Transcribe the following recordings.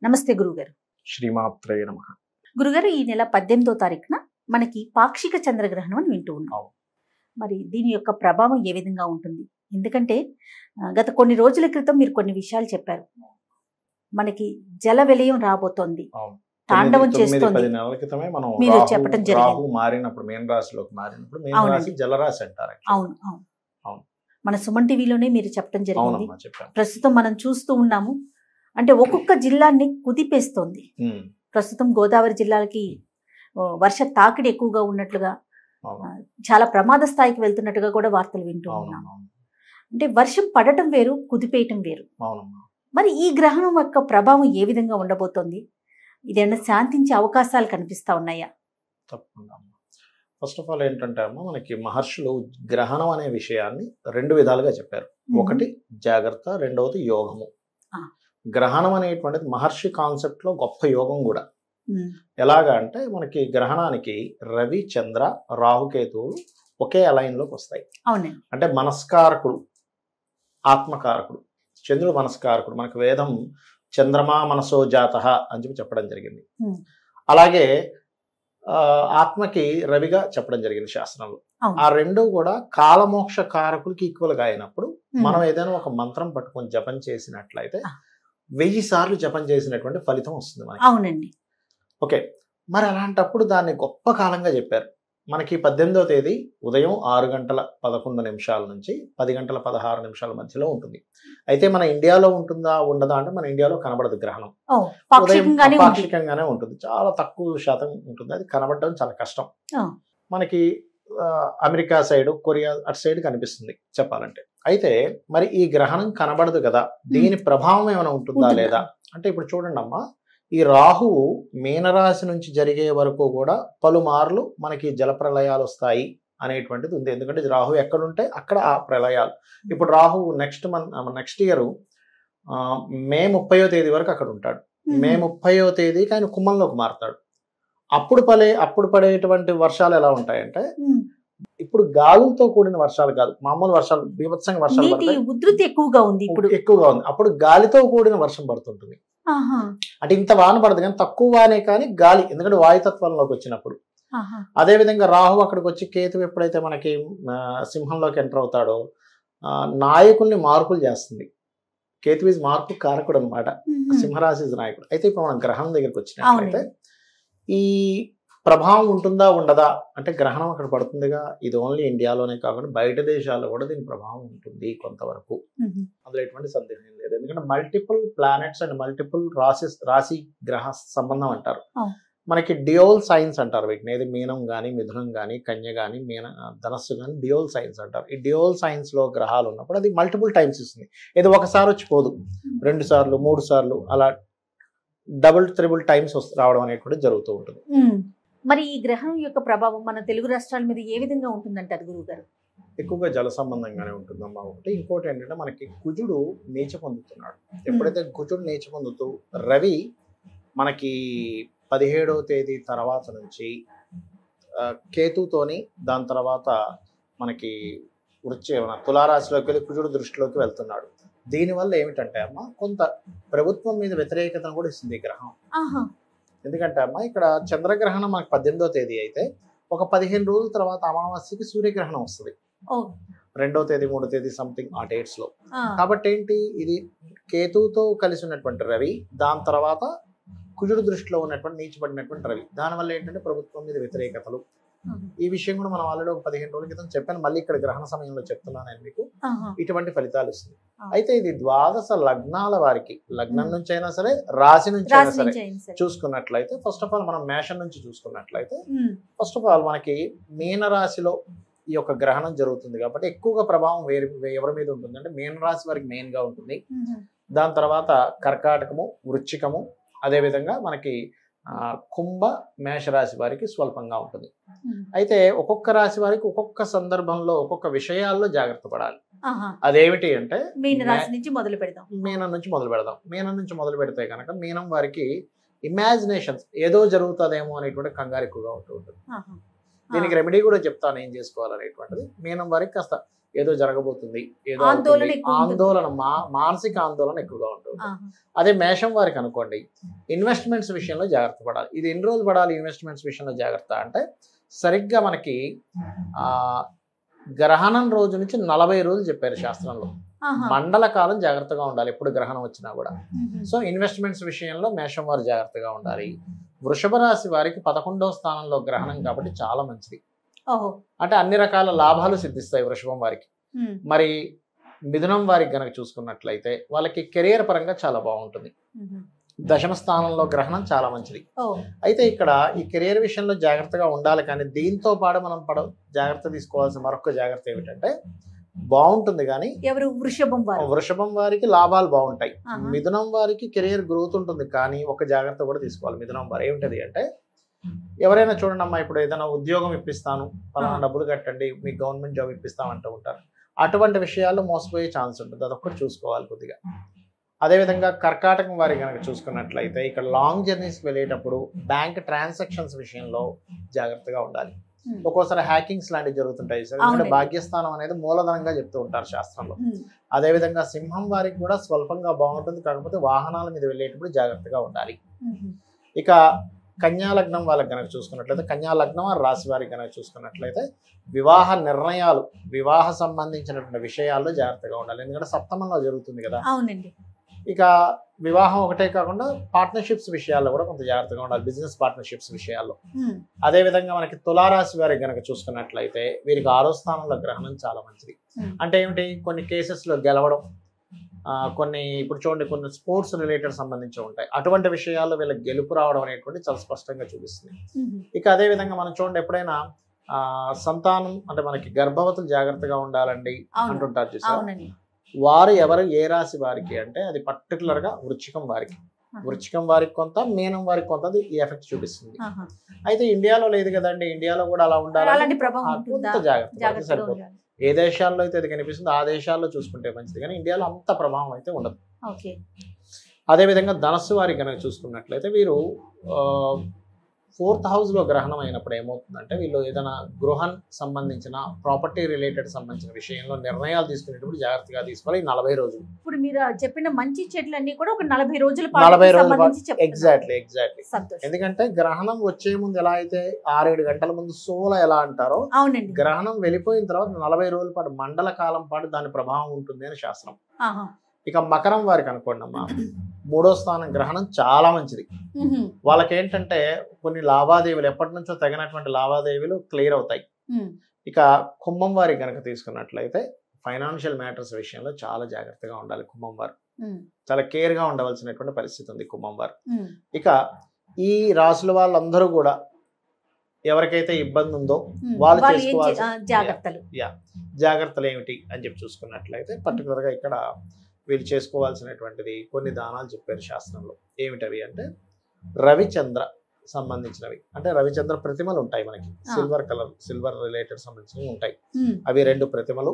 నమస్తే గురుగారు. శ్రీమాత్రే నమః. గురుగారు, ఈ నెల 18వ తారీఖున మనకి పాక్షిక చంద్రగ్రహణం అని వింటూ ఉన్నాం. అవును. మరి దీని యొక్క ప్రభావం ఏ విధంగా ఉంటుంది? ఎందుకంటే గత కొన్ని రోజుల క్రితం మీరు కొన్ని విషయాలు చెప్పారు. మనకి జల విలయం రాబోతోంది, అవును. తాండవం 9-10 చేస్తోంది. నెలల క్రితమే మనం మీరు చెప్పటం జరిగింది. రాహు మారినప్పుడు మీన రాశిలోకి మారినప్పుడు మీన అవునండి. రాశి జలరాశి అంటారు. అవును అవును అవును. మన సుమన్ టీవీలోనే మీరు చెప్పడం జరిగింది. అవునమ్మా, చెప్పాను. ప్రస్తుతం మనం చూస్తూ ఉన్నాము. అంటే ఒక్కొక్క జిల్లాని కుదిపేస్తోంది. ప్రస్తుతం గోదావరి జిల్లాలకి వర్ష తాకిడి ఎక్కువగా ఉన్నట్లుగా, అవును. చాలా ప్రమాద స్థాయికి వెళ్తున్నట్టుగా కూడా వార్తలు వింటూ ఉన్నాం. అవునమ్మా. అంటే వర్షం పడటం వేరు, కుదిపేయటం వేరు. అవునమ్మా. మరి ఈ గ్రహణం యొక్క ప్రభావం ఏ విధంగా ఉండబోతోంది? ఇదేమన్నా శాంతించే అవకాశాలు కనిపిస్తా ఉన్నాయా? తప్పకుండా అమ్మా. ఫస్ట్ ఆఫ్ ఆల్ ఏంటంటే అమ్మా, మనకి మహర్షులు గ్రహణం అనే విషయాన్ని 2 విధాలుగా చెప్పారు. ఒకటి జాగ్రత్త, రెండవది యోగము. ఆ. గ్రహణం అనేటువంటిది మహర్షి కాన్సెప్ట్ లో గొప్ప యోగం కూడా. ఎలాగా అంటే మనకి గ్రహణానికి రవి, చంద్ర, రాహుకేతువులు ఒకే అలైన్ లోకి వస్తాయి. అవునండి. అంటే మనస్కారకుడు, ఆత్మకారకుడు. చంద్రుడు మనస్కారకుడు. మనకు వేదం చంద్రమా మనసో జాతః అని చెప్పి చెప్పడం జరిగింది. అలాగే ఆత్మకి రవిగా చెప్పడం జరిగింది శాస్త్రంలో. అవును. ఆ రెండు కూడా కాలమోక్ష కారకులకి ఈక్వల్ గా అయినప్పుడు మనం ఏదైనా ఒక మంత్రం పట్టుకొని జపం చేసినట్లయితే 1000 సార్లు జపం చేసినటువంటి ఫలితం వస్తుంది మనకి. అవునండి. ఓకే, మరి అలాంటప్పుడు దాన్ని గొప్ప కాలంగా చెప్పారు. మనకి 18వ తేదీ ఉదయం 6:11 నుంచి 10:16 మధ్యలో ఉంటుంది. అయితే మన ఇండియాలో ఉంటుందా ఉండదా అంటే మన ఇండియాలో కనబడదు గ్రహణం. పాక్షికంగానే ఉంది. పాక్షికంగానే ఉంటుంది. చాలా తక్కువ శాతం ఉంటుంది. అది కనబడడం చాలా కష్టం. మనకి అమెరికా సైడ్, కొరియా అటు సైడ్ కనిపిస్తుంది చెప్పాలంటే. అయితే మరి ఈ గ్రహణం కనబడదు కదా, దీని ప్రభావం ఏమైనా ఉంటుందా లేదా అంటే ఇప్పుడు చూడండి అమ్మా, ఈ రాహువు మీనరాశి నుంచి జరిగే వరకు కూడా పలుమార్లు మనకి జలప్రలయాలు వస్తాయి అనేటువంటిది ఉంది. ఎందుకంటే రాహు ఎక్కడుంటే అక్కడ ఆ ప్రళయాలు. ఇప్పుడు రాహు నెక్స్ట్ ఇయర్ మే 30వ తేదీ వరకు అక్కడ ఉంటాడు. మే 30వ తేదీకి ఆయన కుంభంలోకి మారుతాడు. అప్పుడు పడేటువంటి వర్షాలు ఎలా ఉంటాయంటే, ఇప్పుడు గాలులతో కూడిన వర్షాలు కాదు, మామూలు వర్షాలు, బీభత్సంగా వర్షాలు పడతాయి. ఉధృతి ఎక్కువగా ఉంది. ఇప్పుడు ఎక్కువగా ఉంది. అప్పుడు గాలితో కూడిన వర్షం పడుతుంటుంది. అంటే ఇంత వాన పడదు కానీ తక్కువ వానే కానీ గాలి, ఎందుకంటే వాయుతత్వంలోకి వచ్చినప్పుడు. అదే విధంగా రాహు అక్కడికి వచ్చి కేతు ఎప్పుడైతే మనకి సింహంలోకి ఎంటర్ అవుతాడో నాయకుల్ని మార్పులు చేస్తుంది. కేతు ఈజ్ మార్పు కారకుడు అనమాట. సింహరాశి నాయకుడు. అయితే ఇప్పుడు మనం గ్రహణం దగ్గరికి వచ్చినట్లయితే ఈ ప్రభావం ఉంటుందా ఉండదా అంటే, గ్రహణం అక్కడ పడుతుందిగా, ఇది ఓన్లీ ఇండియాలోనే కాకుండా బయట దేశాల్లో కూడా దీని ప్రభావం ఉంటుంది కొంతవరకు. అందులో ఎటువంటి సందేహం లేదు. ఎందుకంటే మల్టిపుల్ ప్లానెట్స్ అండ్ మల్టిపుల్ రాశి గ్రహ సంబంధం అంటారు. మనకి డియోల్ సైన్స్ అంటారు వీటిని. ఏది మీనం కానీ, మిథునం కానీ, కన్య కానీ, ధనస్సు కానీ డియోల్ సైన్స్ అంటారు. ఈ డియోల్ సైన్స్ లో గ్రహాలు ఉన్నప్పుడు అది మల్టిపుల్ టైమ్స్ ఇస్తుంది. ఏదో ఒకసారి వచ్చి పోదు, 2 సార్లు 3 సార్లు అలా డబుల్ ట్రిబుల్ టైమ్స్ రావడం అనేటువంటి జరుగుతూ ఉంటుంది. మరి ఈ గ్రహణం యొక్క ప్రభావం మన తెలుగు రాష్ట్రాల మీద ఏ విధంగా ఉంటుందంటారు గురువు గారు? ఎక్కువగా జల సంబంధంగానే ఉంటుందమ్మా ఒకటి. ఇంకోటి ఏంటంటే మనకి కుజుడు నీచ పొందుతున్నాడు. ఎప్పుడైతే కుజుడు నీచ పొందుతూ రవి మనకి 17వ తేదీ తర్వాత నుంచి కేతుతోని, దాని తర్వాత మనకి తులారాశిలోకి వెళ్ళి కుజుడు దృష్టిలోకి వెళ్తున్నాడు. దీనివల్ల ఏమిటంటే అమ్మ, కొంత ప్రభుత్వం మీద వ్యతిరేకతను కూడా ఇస్తుంది ఈ గ్రహం. ఎందుకంటే అమ్మ, ఇక్కడ చంద్రగ్రహణం మనకు 18వ తేదీ అయితే ఒక 15 రోజుల తర్వాత అమావాస్యకి సూర్యగ్రహణం వస్తుంది. 2వ తేదీ 3వ తేదీ సంథింగ్ ఆ డేట్స్ లో. కాబట్టి ఏంటి, ఇది కేతువుతో కలిసి ఉన్నటువంటి రవి, దాని తర్వాత కుజుడు దృష్టిలో ఉన్నటువంటి నీచబడినటువంటి రవి. దానివల్ల ఏంటంటే ప్రభుత్వం మీద వ్యతిరేకతలు. ఈ విషయం కూడా మనం ఆల్రెడీ ఒక 15 రోజుల క్రితం చెప్పాను, మళ్ళీ ఇక్కడ గ్రహణ సమయంలో చెప్తున్నాను నేను మీకు. ఇటువంటి ఫలితాలు ఇస్తుంది. అయితే ఇది ద్వాదశ లగ్నాల వారికి, లగ్నం నుంచి అయినా సరే, రాశి నుంచి అయినా సరే చూసుకున్నట్లయితే, ఫస్ట్ ఆఫ్ ఆల్ మనం మేషం నుంచి చూసుకున్నట్లయితే, ఫస్ట్ ఆఫ్ ఆల్ మనకి మీనరాశిలో ఈ యొక్క గ్రహణం జరుగుతుంది కాబట్టి ఎక్కువగా ప్రభావం ఎవరి మీద ఉంటుంది అంటే మీనరాశి వారికి మెయిన్ గా ఉంటుంది. దాని తర్వాత కర్కాటకము, వృశ్చికము, అదేవిధంగా మనకి కుంభ, మేషరాశి వారికి స్వల్పంగా ఉంటుంది. అయితే ఒక్కొక్క రాశి వారికి ఒక్కొక్క సందర్భంలో ఒక్కొక్క విషయాల్లో జాగ్రత్త పడాలి. అదేమిటి అంటే మీనం నుంచి మొదలు పెడదాం. మీనం నుంచి మొదలు పెడితే కనుక మీనం వారికి ఇమాజినేషన్స్, ఏదో జరుగుతుందేమో అనేటువంటి కంగారు ఎక్కువగా ఉంటూ ఉంటుంది. దీనికి రెమెడీ కూడా చెప్తాను ఏం చేసుకోవాలనేటువంటిది. మీనం వారికి కాస్త ఏదో జరగబోతుంది, ఏదో ఆందోళన అవుతుంది, ఎక్కువ ఉంటుంది. ఆందోళన మానసిక ఆందోళన ఎక్కువగా ఉంటుంది. అదే మేషం వారికి అనుకోండి, ఇన్వెస్ట్మెంట్స్ విషయంలో జాగ్రత్త పడాలి. ఇది ఎన్ని రోజులు పడాలి ఇన్వెస్ట్మెంట్స్ విషయంలో జాగ్రత్త అంటే, సరిగ్గా మనకి గ్రహణం రోజు నుంచి 40 రోజులు చెప్పారు శాస్త్రంలో. మండల కాలం జాగ్రత్తగా ఉండాలి ఎప్పుడు గ్రహణం వచ్చినా కూడా. సో ఇన్వెస్ట్మెంట్స్ విషయంలో మేషం వారు జాగ్రత్తగా ఉండాలి. వృషభ రాశి వారికి 11వ స్థానంలో గ్రహణం కాబట్టి చాలా మంచిది. అంటే అన్ని రకాల లాభాలు సిద్ధిస్తాయి వృషభం వారికి. మరి మిథునం వారికి గనక చూసుకున్నట్లయితే వాళ్ళకి కెరియర్ పరంగా చాలా బాగుంటుంది. దశమ స్థానంలో గ్రహణం చాలా మంచిది. అయితే ఇక్కడ ఈ కెరియర్ విషయంలో జాగ్రత్తగా ఉండాలి. కానీ దీంతో పాటు మనం జాగ్రత్త తీసుకోవాల్సిన మరొక జాగ్రత్త ఏమిటంటే, బాగుంటుంది కానీ ఎవరు వృషభం వారికి లాభాలు బాగుంటాయి. మిథునం వారికి కెరియర్ గ్రోత్ ఉంటుంది. కానీ ఒక జాగ్రత్త కూడా తీసుకోవాలి మిథునం వారు. ఏమిటది అంటే, ఎవరైనా చూడండి అమ్మా, ఇప్పుడు ఏదైనా ఉద్యోగం ఇప్పిస్తాను, పలానా డబ్బులు కట్టండి, మీకు గవర్నమెంట్ జాబ్ ఇప్పిస్తామంటూ ఉంటారు. అటువంటి విషయాల్లో మోసపోయే ఛాన్స్ ఉంటుంది. అదొక్కటి చూసుకోవాలి కొద్దిగా. అదేవిధంగా కర్కాటకం వారికి కనుక చూసుకున్నట్లయితే, ఇక్కడ లాంగ్ జర్నీస్కి వెళ్ళేటప్పుడు బ్యాంక్ ట్రాన్సాక్షన్స్ విషయంలో జాగ్రత్తగా ఉండాలి. ఒక్కోసారి హ్యాకింగ్స్ లాంటివి జరుగుతుంటాయి సార్. ఎందుకంటే భాగ్యస్థానం అనేది మూలధనంగా చెప్తూ ఉంటారు శాస్త్రంలో. అదేవిధంగా సింహం వారికి కూడా స్వల్పంగా బాగుంటుంది. కాకపోతే వాహనాల మీద వెళ్ళేటప్పుడు జాగ్రత్తగా ఉండాలి. ఇక కన్యా లగ్నం వాళ్ళకి కనుక చూసుకున్నట్లయితే, కన్యా లగ్నం రాశి వారికి కనుక చూసుకున్నట్లయితే, వివాహ నిర్ణయాలు, వివాహ సంబంధించినటువంటి విషయాల్లో జాగ్రత్తగా ఉండాలి. ఎందుకంటే సప్తమంలో జరుగుతుంది కదా. అవునండి. ఇక వివాహం ఒకటే కాకుండా పార్ట్నర్షిప్స్ విషయాల్లో కూడా కొంత జాగ్రత్తగా ఉండాలి, బిజినెస్ పార్ట్నర్షిప్స్ విషయాల్లో. అదేవిధంగా మనకి తులారాశి వారికి కనుక చూసుకున్నట్లయితే, వీరికి 6వ స్థానంలో గ్రహణం చాలా మంచిది. అంటే ఏమిటి, కొన్ని కేసెస్లో గెలవడం, కొన్ని ఇప్పుడు చూడండి కొన్ని స్పోర్ట్స్ రిలేటెడ్ సంబంధించి ఉంటాయి. అటువంటి విషయాల్లో వీళ్ళకి గెలుపు రావడం అనేటువంటి చాలా స్పష్టంగా చూపిస్తుంది. ఇక అదే విధంగా మనం చూడండి, ఎప్పుడైనా సంతానం అంటే మనకి గర్భవతులు జాగ్రత్తగా ఉండాలండి అంటుంటారు చూసారు. వారు ఎవరు ఏ రాశి వారికి అంటే, అది పర్టికులర్ గా వృశ్చికం వారికి. వృశ్చికం వారికి కొంత, మీనం వారికి కొంత ఈ ఎఫెక్ట్ చూపిస్తుంది. అయితే ఇండియాలో లేదు కదండి, ఇండియాలో కూడా అలా ఉండాలి, కొంత జాగ్రత్త సరిపోతుంది. ఏ దేశాల్లో అయితే అది కనిపిస్తుందో ఆ దేశాల్లో చూసుకుంటే మంచిది, కానీ ఇండియాలో అంత ప్రభావం అయితే ఉండదు. అదేవిధంగా ధనస్సు వారికి కనుక చూసుకున్నట్లయితే, వీరు 4th హౌస్ లో గ్రహణం అయినప్పుడు ఏమవుతుందంటే, వీళ్ళు ఏదైనా గృహం సంబంధించిన ప్రాపర్టీ రిలేటెడ్ సంబంధించిన విషయంలో నిర్ణయాలు తీసుకునేటప్పుడు జాగ్రత్తగా తీసుకోవాలి. 40 రోజులు. ఇప్పుడు మీరు చెప్పిన మంచి చెట్లన్నీ కూడా ఒక 40 రోజుల ఎగ్జాక్ట్లీ. ఎందుకంటే గ్రహణం వచ్చే ముందు ఎలా అయితే 6-7 గంటల ముందు సోల ఎలా అంటారో, గ్రహణం వెళ్ళిపోయిన తర్వాత 40 రోజుల పాటు, మండల కాలం పాటు దాని ప్రభావం ఉంటుంది అని శాస్త్రం. ఇక మకరం వారికి అనుకోండి అమ్మా, 3వ స్థానం గ్రహణం చాలా మంచిది. వాళ్ళకి ఏంటంటే కొన్ని లావాదేవీలు, ఎప్పటి నుంచో తగినటువంటి లావాదేవీలు క్లియర్ అవుతాయి. ఇక కుంభం వారికి కనుక తీసుకున్నట్లయితే, ఫైనాన్షియల్ మ్యాటర్స్ విషయంలో చాలా జాగ్రత్తగా ఉండాలి కుంభం వారు. చాలా కేర్ గా ఉండవలసినటువంటి పరిస్థితి ఉంది కుంభం వారు. ఇక ఈ రాసుల వాళ్ళందరూ కూడా ఎవరికైతే ఇబ్బంది ఉందో వాళ్ళు చేసుకోవాల్సిన జాగ్రత్తలు ఏమిటి అని చెప్పి చూసుకున్నట్లయితే, పర్టికులర్ గా ఇక్కడ వీళ్ళు చేసుకోవాల్సినటువంటిది కొన్ని దానాలు చెప్పారు శాస్త్రంలో. ఏమిటవి అంటే, రవిచంద్ర సంబంధించినవి. అంటే రవిచంద్ర ప్రతిమలు ఉంటాయి మనకి, సిల్వర్ రిలేటెడ్ సంబంధించినవి ఉంటాయి. అవి 2 ప్రతిమలు,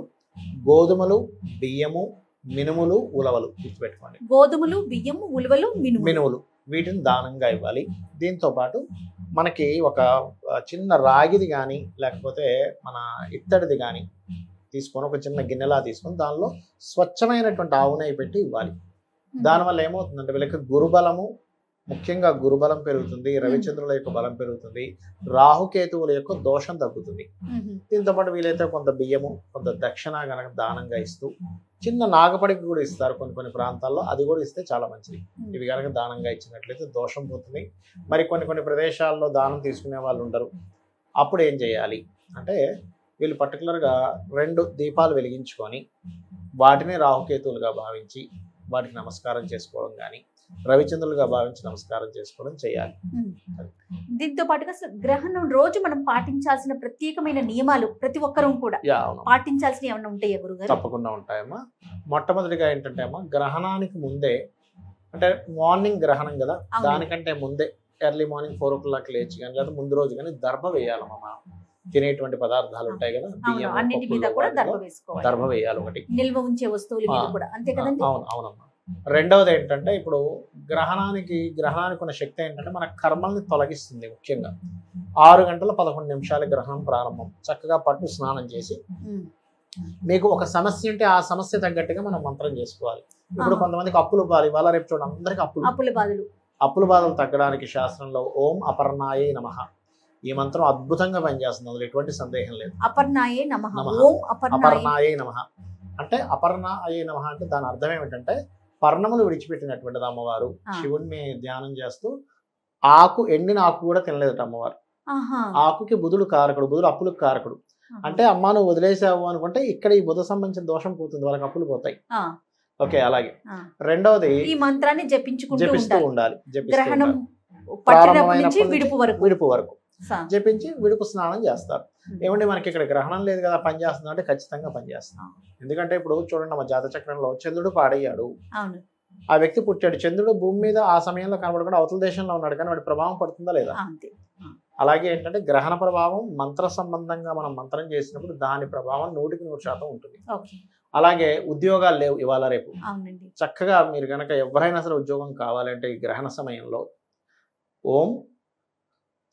గోధుమలు, బియ్యము, మినుములు, ఉలవలు గుర్తుపెట్టుకోండి. గోధుమలు, బియ్యము, ఉలవలు, మినుములు, వీటిని దానంగా ఇవ్వాలి. దీంతో పాటు మనకి ఒక చిన్న రాగిది కానీ లేకపోతే మన ఇత్తడిది కానీ తీసుకొని, ఒక చిన్న గిన్నెలా తీసుకొని దానిలో స్వచ్ఛమైనటువంటి ఆవు నెయ్యి పెట్టి ఇవ్వాలి. దానివల్ల ఏమవుతుందంటే, వీళ్ళకి గురుబలము, ముఖ్యంగా గురుబలం పెరుగుతుంది, రవిచంద్రుల యొక్క బలం పెరుగుతుంది, రాహుకేతువుల యొక్క దోషం తగ్గుతుంది. దీంతో పాటు వీలైతే కొంత బియ్యము, కొంత దక్షిణ గనక దానంగా ఇస్తూ, చిన్న నాగపడికి కూడా ఇస్తారు కొన్ని ప్రాంతాల్లో, అది కూడా ఇస్తే చాలా మంచిది. ఇవి కనుక దానంగా ఇచ్చినట్లయితే దోషం పోతుంది. మరి కొన్ని ప్రదేశాల్లో దానం తీసుకునే వాళ్ళు ఉండరు. అప్పుడు ఏం చేయాలి అంటే, వీళ్ళు పర్టికులర్గా 2 దీపాలు వెలిగించుకొని వాటిని రాహుకేతువులుగా భావించి వాటికి నమస్కారం చేసుకోవడం కానీ, రవిచంద్రులుగా భావించి నమస్కారం చేసుకోవడం చేయాలి. దీంతో పాటుగా గ్రహణం రోజు మనం పాటించాల్సిన ప్రత్యేకమైన నియమాలు ప్రతి ఒక్కరూ కూడా పాటించాల్సిన ఏమైనా ఉంటాయా గురుగారు? తప్పకుండా ఉంటాయమ్మా. మొట్టమొదటిగా ఏంటంటే అమ్మా, గ్రహణానికి ముందే, అంటే మార్నింగ్ గ్రహణం కదా, దానికంటే ముందే ఎర్లీ మార్నింగ్ 4 o'clock లేచి కానీ లేదా ముందు రోజు కానీ దర్భ వేయాలమ్మా. తినేటువంటి పదార్థాలు ఉంటాయి కదా, దర్భ వేయాలి ఒకటి, నిల్వ ఉంచే వస్తువుల మీద కూడా, అంతే కదండి? అవునమ్మా. రెండవది ఏంటంటే, ఇప్పుడు గ్రహణానికి ఉన్న శక్తి ఏంటంటే మన కర్మల్ని తొలగిస్తుంది ముఖ్యంగా. 6 గంటల 11 నిమిషాల గ్రహణం ప్రారంభం. చక్కగా పట్టు స్నానం చేసి మీకు ఒక సమస్య ఉంటే ఆ సమస్య తగ్గట్టుగా మనం మంత్రం చేసుకోవాలి. ఇప్పుడు కొంతమందికి అప్పులు బాధ, ఇవాళ రేపు చూడండి అందరికి అప్పుల బాధలు తగ్గడానికి శాస్త్రంలో ఓం అపర్ణాయే నమః ఈ మంత్రం అద్భుతంగా పనిచేస్తుంది. అందులో ఎటువంటి సందేహం లేదు. అపర్ణాయే నమః, ఓం అపర్ణాయే నమః అంటే అపర్ణాయే నమః అంటే దాని అర్థం ఏమిటంటే పర్ణములు విడిచిపెట్టినటువంటిది అమ్మవారు. శివుణ్ణి ధ్యానం చేస్తూ ఎండిన ఆకు కూడా తినలేదట అమ్మవారు. ఆకుకి బుధుడు కారకుడు, బుధుడు అప్పులకు కారకుడు. అంటే అమ్మ నువ్వు వదిలేసావు అనుకుంటే ఇక్కడ ఈ బుధ సంబంధించిన దోషం పోతుంది, వాళ్ళకి అప్పులు పోతాయి. ఓకే, అలాగే రెండవది ఈ మంత్రాన్ని జపిస్తూ ఉండాలి. విడుపు వరకు జపించి విడుపు స్నానం చేస్తారు. ఏమంటే మనకి ఇక్కడ గ్రహణం లేదు కదా పని చేస్తుంది అంటే ఖచ్చితంగా పనిచేస్తాం. ఎందుకంటే ఇప్పుడు చూడండి మన జాత చక్రంలో చంద్రుడు పాడయ్యాడు, ఆ వ్యక్తి పుట్టాడు, చంద్రుడు భూమి మీద ఆ సమయంలో కనబడకుండా అవతల దేశంలో ఉన్నాడు, కానీ వాడి ప్రభావం పడుతుందా లేదా? అలాగే ఏంటంటే గ్రహణ ప్రభావం మంత్ర సంబంధంగా మనం మంత్రం చేసినప్పుడు దాని ప్రభావం 100% ఉంటుంది. అలాగే ఉద్యోగాలు లేవు ఇవాళ రేపు, చక్కగా మీరు కనుక ఎవరైనా సరే ఉద్యోగం కావాలంటే ఈ గ్రహణ సమయంలో ఓం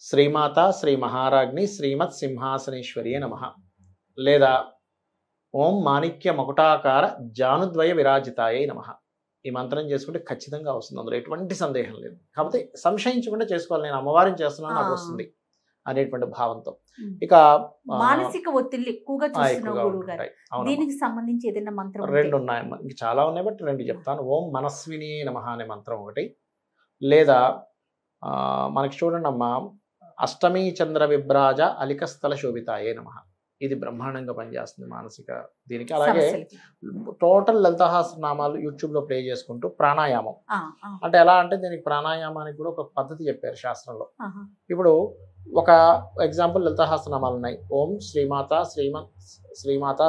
శ్రీమాత శ్రీ మహారాజ్ని శ్రీమత్ సింహాసనేశ్వరియే నమః లేదా ఓం మాణిక్య మకుటాకార జానుద్వయ విరాజితాయే నమః ఈ మంత్రం చేసుకుంటే ఖచ్చితంగా వస్తుంది. అందులో ఎటువంటి సందేహం లేదు. కాకపోతే సంశయించకుండా చేసుకోవాలి, నేను అమ్మవారిని చేస్తున్నాను నాకు వస్తుంది అనేటువంటి భావంతో. ఇక మానసిక ఒత్తిడి ఎక్కువగా దీనికి సంబంధించి ఏదైనా మంత్రం? 2 ఉన్నాయమ్మా, ఇంక చాలా ఉన్నాయి బట్ 2 చెప్తాను. ఓం మనస్విని నమః అనే మంత్రం ఒకటి, లేదా మనకి చూడండి అమ్మా అష్టమీ చంద్ర విభ్రాజ అలికస్థల శోభితాయే నమః ఇది బ్రహ్మాండంగా పనిచేస్తుంది మానసిక దీనికి. అలాగే టోటల్ లలితాసహస్రనామాలు యూట్యూబ్లో ప్లే చేసుకుంటూ ప్రాణాయామం అంటే ఎలా అంటే దీనికి ప్రాణాయామానికి కూడా ఒక పద్ధతి చెప్పారు శాస్త్రంలో. ఇప్పుడు ఒక ఎగ్జాంపుల్ లలితాసహస్రనామాలు ఉన్నాయి. ఓం శ్రీమాత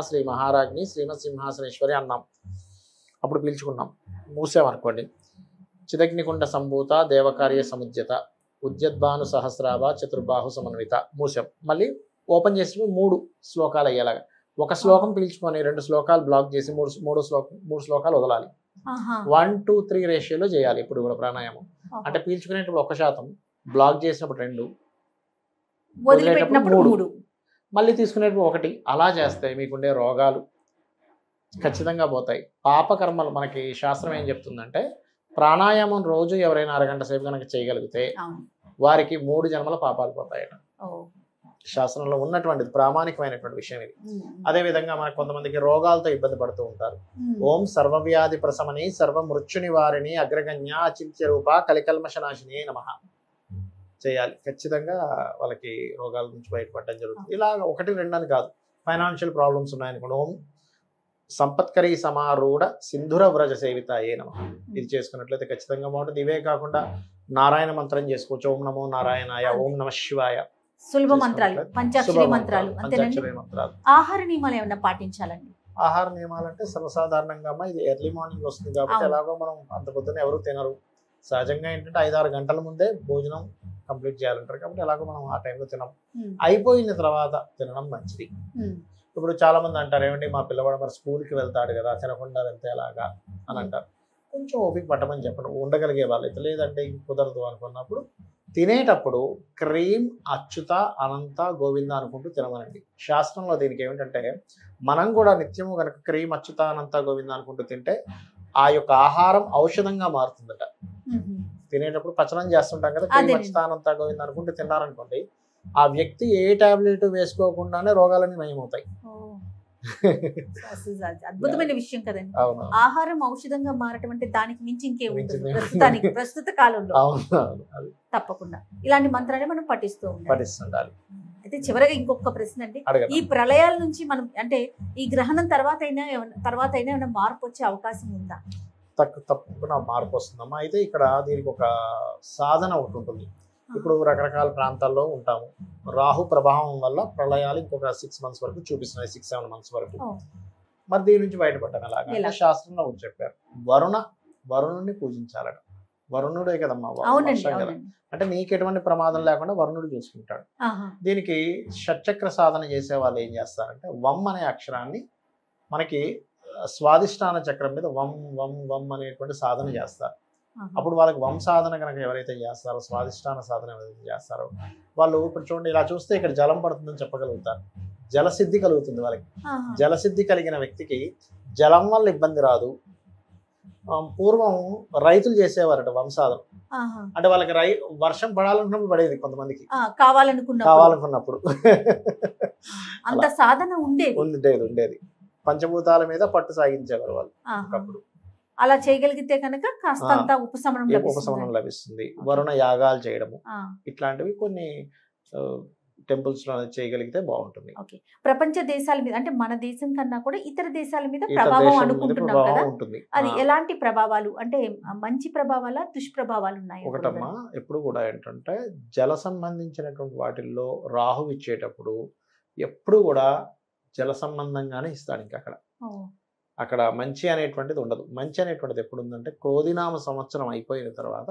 శ్రీ మహారాజ్ని శ్రీమత్ సింహాసనేశ్వరి అన్నాం, అప్పుడు పీల్చుకున్నాం, మూసామనుకోండి. చిదగ్నికుండ సంభూత దేవకార్య సముద్యత ఉద్యద్భాను సహస్రాభ చతుర్బాహు సమన్విత మూసాం. మళ్ళీ ఓపెన్ చేసి 3 శ్లోకాలు అయ్యేలాగా ఒక శ్లోకం పీల్చుకొని 2 శ్లోకాలు బ్లాక్ చేసి 3 శ్లోకాలు వదలాలి. 1-2-3 రేషియోలో చేయాలి. ఇప్పుడు కూడా ప్రాణాయామం అంటే పీల్చుకునేటప్పుడు 1%, బ్లాక్ చేసినప్పుడు 2, వదిలేటప్పుడు 3, మళ్ళీ తీసుకునేటప్పుడు 1. అలా చేస్తే మీకుండే రోగాలు ఖచ్చితంగా పోతాయి. పాపకర్మలు మనకి శాస్త్రం ఏం చెప్తుందంటే ప్రాణాయామం రోజు ఎవరైనా అరగంట సేపు కనుక చేయగలిగితే వారికి 3 జన్మల పాపాలు పోతాయట. శాస్త్రంలో ఉన్నటువంటిది ప్రామాణికమైనటువంటి విషయం ఇది. అదే విధంగా మనకు కొంతమందికి రోగాలతో ఇబ్బంది పడుతూ ఉంటారు. ఓం సర్వవ్యాధి ప్రశమని సర్వ మృత్యు నివారిణి అగ్రగణ్య అచింత్య రూప కలికల్మషనాశిని నమః చేయాలి. ఖచ్చితంగా వాళ్ళకి రోగాల నుంచి బయటపడడం జరుగుతుంది. ఇలా 1-2 అని కాదు. ఫైనాన్షియల్ ప్రాబ్లమ్స్ ఉన్నాయనుకోండి ఓం సంపత్కరీ సమారూఢ సింధుర వ్రజ సేవితాయే నమః ఇది చేసుకున్నట్లయితే ఖచ్చితంగా బాగుంటుంది. ఇవే కాకుండా నారాయణ మంత్రం చేసుకోవచ్చు. ఓం నమో నారాయణాయ, ఓం నమ శివాయ, సులభ మంత్రాలు, పంచాక్షరి మంత్రాలు. ఆహార నియమాలు ఏమైనా పాటించాలండి? ఆహార నియమాలు అంటే సర్వసాధారణంగా అమ్మా ఇది ఎర్లీ మార్నింగ్ వస్తుంది కాబట్టి ఎలాగో మనం అంత పొద్దున ఎవరు తినరు. సహజంగా ఏంటంటే 5-6 గంటల ముందే భోజనం కంప్లీట్ చేయాలంటారు కాబట్టి ఎలాగో మనం ఆ టైంలో తినం. అయిపోయిన తర్వాత తినడం మంచిది. ఇప్పుడు చాలా మంది అంటారు ఏమంటే మా పిల్లవాడు మరి స్కూల్కి వెళ్తాడు కదా తినకుండా వెళ్తే ఎలాగా అని అంటారు. కొంచెం ఓపిక పట్టమని చెప్పండి ఉండగలిగే వాళ్ళైతే. లేదంటే కుదరదు అనుకున్నప్పుడు తినేటప్పుడు క్రీమ్ అచ్యుత అనంత గోవింద అనుకుంటూ తినమనండి. శాస్త్రంలో దీనికి ఏమిటంటే మనం కూడా నిత్యము కనుక క్రీమ్ అచ్యుత అనంత గోవింద అనుకుంటూ తింటే ఆ యొక్క ఆహారం ఔషధంగా మారుతుందట. తినేటప్పుడు పచనం చేస్తుంటాం కదా, క్రీమ్ అచ్యుత అనంత గోవింద అనుకుంటూ తిన్నారనుకోండి ఆ వ్యక్తి ఏ టాబ్లెట్ వేసుకోకుండానే రోగాలన్నీ నయమవుతాయి. అద్భుతమైన విషయం కదండి. ఆహారం ఔషధంగా మారటం అంటే దానికి మించి ఇంకేముంటుంది ప్రస్తుత కాలంలో. తప్పకుండా ఇలాంటి మంత్రాన్ని మనం పఠిస్తుండాలి. అయితే చివరగా ఇంకొక ప్రశ్న అండి, ఈ ప్రళయాల నుంచి మనం అంటే ఈ గ్రహణం తర్వాత అయినా ఏమైనా మార్పు వచ్చే అవకాశం ఉందా? తప్పకుండా మార్పు వస్తుందమ్మా. అయితే ఇక్కడ దీనికి ఒక సాధన ఒకటి ఉంటుంది. ఇప్పుడు రకరకాల ప్రాంతాల్లో ఉంటాము. రాహు ప్రభావం వల్ల ప్రళయాలు ఇంకొక 6 months వరకు చూపిస్తున్నాయి, 6-7 months వరకు. మరి దీని నుంచి బయటపడ్డాం ఎలాగా శాస్త్రంలో చెప్పారు. వరుణుడిని పూజించాలట. వరుణుడే కదమ్మా వర్షం కదా, అంటే నీకు ఎటువంటి ప్రమాదం లేకుండా వరుణుడు చూసుకుంటాడు. దీనికి షట్చక్ర సాధన చేసే వాళ్ళు ఏం చేస్తారంటే వం అనే అక్షరాన్ని మనకి స్వాదిష్టాన చక్రం మీద వం వం వం అనేటువంటి సాధన చేస్తారు. అప్పుడు వాళ్ళకి వంశాధన కనుక ఎవరైతే చేస్తారో, స్వాదిష్టాన సాధన ఎవరైతే చేస్తారో వాళ్ళు ఇప్పుడు చూడండి, ఇలా చూస్తే ఇక్కడ జలం పడుతుందని చెప్పగలుగుతారు. జలసిద్ధి కలుగుతుంది వాళ్ళకి. జలసిద్ధి కలిగిన వ్యక్తికి జలం వల్ల ఇబ్బంది రాదు. పూర్వం రైతులు చేసేవారట వంశాధన. అంటే వాళ్ళకి వర్షం పడాలనుకున్నప్పుడు పడేది, కొంతమందికి కావాలనుకున్నప్పుడు. అంత సాధన ఉండేది. పంచభూతాల మీద పట్టు సాగించేవారు వాళ్ళు ఒకప్పుడు. అలా చేయగలిగితే కనుక కాస్తంత ఉపశమనం లభిస్తుంది. వరుణ యాగాలు చేయడము ఇట్లాంటివి కొన్ని టెంపుల్స్ లో చేయగలిగితే బాగుంటుంది. ప్రపంచ దేశాల మీద అంటే మన దేశం కన్నా కూడా ఇతర దేశాల మీద ప్రభావం అనుకుంటున్నాం కదా, అది ఎలాంటి ప్రభావాలు, అంటే మంచి ప్రభావాల దుష్ప్రభావాలు ఉన్నాయి? ఒకటమ్మా, ఎప్పుడు కూడా ఏంటంటే జల సంబంధించినటువంటి వాటిల్లో రాహు ఇచ్చేటప్పుడు ఎప్పుడు కూడా జల సంబంధంగానే ఇస్తాడు. ఇంకా అక్కడ మంచి అనేటువంటిది ఉండదు. మంచి అనేటువంటిది ఎప్పుడు ఉందంటే క్రోధినామ సంవత్సరం అయిపోయిన తర్వాత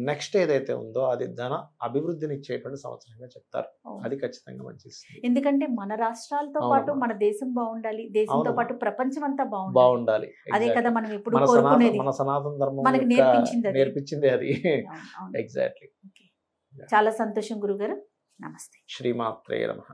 నెక్స్ట్ ఏదైతే ఉందో అది ధన అభివృద్ధిని ఇచ్చేటువంటి సంవత్సరంగా చెప్తారు. అది ఖచ్చితంగా మంచి. ఎందుకంటే మన రాష్ట్రాలతో పాటు మన దేశం బాగుండాలి, దేశంతో పాటు ప్రపంచం అంతా బాగుండాలి. అదే కదా మనం ఎప్పుడు కోరుకునేది. మన సనాతన ధర్మం మనకి నేర్పించింది అది. ఎగ్జాక్ట్లీ. చాలా సంతోషం గురుగారు. నమస్తే. శ్రీమాత్రే నమః.